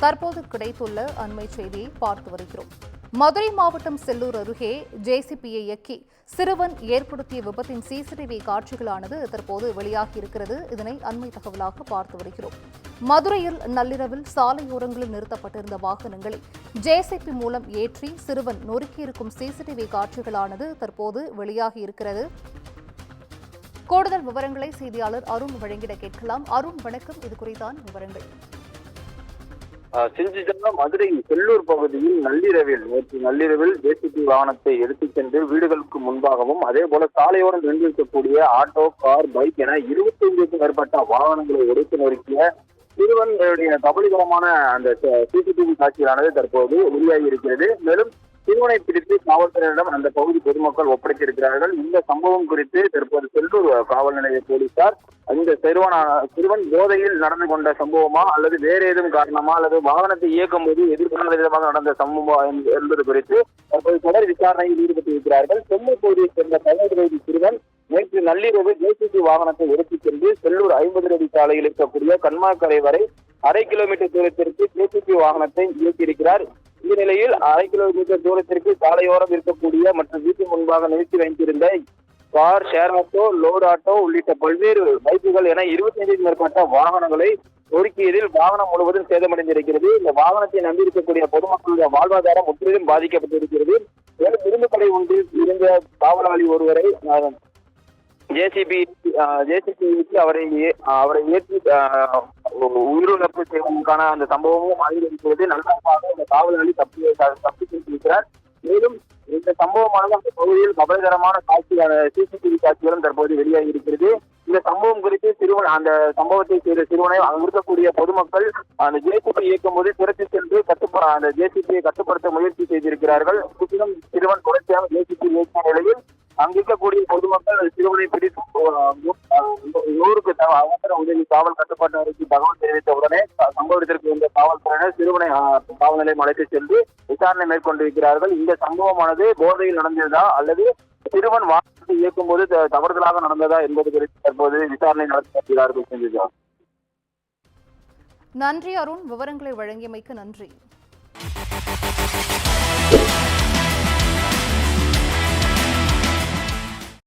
தற்போது கிடைத்துள்ள அண்மை செய்தியை பார்த்து வருகிறோம். மதுரை மாவட்டம் செல்லூர் அருகே ஜேசிபியை இயக்கி சிறுவன் ஏற்படுத்திய விபத்தின் சிசிடிவி காட்சிகளானது தற்போது வெளியாகியிருக்கிறது. இதனை அண்மை தகவலாக பார்த்து வருகிறோம். மதுரையில் நள்ளிரவில் சாலையோரங்களில் நிறுத்தப்பட்டிருந்த வாகனங்களை ஜேசிபி மூலம் ஏற்றி சிறுவன் நொறுக்கியிருக்கும் சிசிடிவி காட்சிகளானது தற்போது வெளியாகியிருக்கிறது. கூடுதல் விவரங்களை செய்தியாளர் அருண் வழங்கிட கேட்கலாம். அருண், வணக்கம். இது குறித்தான விவரங்கள். செஞ்சிஜா மதுரை செல்லூர் பகுதியில் நேற்று நள்ளிரவில் ஜேசிபி வாகனத்தை எடுத்துச் சென்று வீடுகளுக்கு முன்பாகவும் அதே போல சாலையோரம் நின்றிருக்கக்கூடிய ஆட்டோ, கார், பைக் என 25க்கும் மேற்பட்ட வாகனங்களை உடைத்து நொறுக்கிய சிறுவனுடைய கபலீகரமான அந்த சிசிடிவி காட்சியானது தற்போது வெளியாகி இருக்கிறது. மேலும் சிறுவனை பிடித்து காவல்துறையிடம் அந்த பகுதி பொதுமக்கள் ஒப்படைத்திருக்கிறார்கள். இந்த சம்பவம் குறித்து தற்போது செல்லூர் காவல் நிலைய போலீசார் இந்த சிறுவன் போதையில் நடந்து கொண்ட சம்பவமா அல்லது வேற ஏதும் காரணமா அல்லது வாகனத்தை இயக்கும் போது எதிர்பாராத விதமாக நடந்த சம்பவம் என்பது குறித்து தற்போது தொடர் விசாரணையில் ஈடுபட்டிருக்கிறார்கள். செல்லூர் பகுதியைச் சேர்ந்த 17 வயது சிறுவன் நேற்று நள்ளிரவு ஜேசிபி வாகனத்தை எடுத்துச் சென்று செல்லூர் 50 அடி சாலையில் இருக்கக்கூடிய கண்மாக்கரை வரை 1/2 கிலோமீட்டர் தூரத்திற்கு ஜேசிபி வாகனத்தை இயக்கியிருக்கிறார். இந்த நிலையில் 1/2 கிலோமீட்டர் தூரத்திற்கு சாலையோரம் இருக்கக்கூடிய மற்றும் வீட்டு முன்பாக நிறுத்தி வைத்திருந்த car, share auto, load auto உள்ளிட்ட பல்வேறு பைக்குகள் என 25க்கும் மேற்பட்ட வாகனங்களை நொறுக்கியதில் வாகனம் முழுவதும் சேதமடைந்திருக்கிறது. இந்த வாகனத்தை நம்பியிருக்கக்கூடிய பொதுமக்களுடைய வாழ்வாதாரம் முற்றிலும் பாதிக்கப்பட்டிருக்கிறது. மேலும் இரும்பு கடை ஒன்றில் இருந்த காவலாளி ஒருவரை ஜேசிபி அவரை ஏற்றி உயிரிழப்பு செய்வதற்கான அந்த சம்பவமும் ஆகியிருக்கிறது. நல்வாக இந்த காவலாளி தப்பி சென்றிருக்கிறார். மேலும் இந்த சம்பவமானது அந்த பகுதியில் கபலகரமான காட்சியான சிசிடிவி காட்சிகளும் தற்போது வெளியாகி இருக்கிறது. இந்த சம்பவம் குறித்து அந்த சம்பவத்தை செய்த சிறுவனை அங்கு இருக்கக்கூடிய பொதுமக்கள் அந்த ஜேசிபி இயக்கும் போது துரத்தி சென்று அந்த ஜேசிபியை கட்டுப்படுத்த முயற்சி செய்திருக்கிறார்கள். சிறுவன் தொடர்ச்சியாக ஜேசிபி இயக்கிய நிலையில் அங்கிருக்கக்கூடிய பொதுமக்கள் சிறுவனை பிடித்து 100க்கு அவசர உதவி காவல் கட்டுப்பாட்டு அறைக்கு தகவல் தெரிவித்த உடனே சம்பவத்திற்கு வந்த காவல்துறையினர் சிறுவனை காவல் நிலையம் அழைத்து சென்று விசாரணை மேற்கொண்டிருக்கிறார்கள். இந்த சம்பவமானது போதையில் நடந்ததா அல்லது சிறுவன் வாகனத்தை இயக்கும் போது தவறுதலாக நடந்ததா என்பது குறித்து தற்போது விசாரணை நடத்தி வருகிறார்கள். நன்றி அருண், விவரங்களை வழங்கியமைக்கு நன்றி.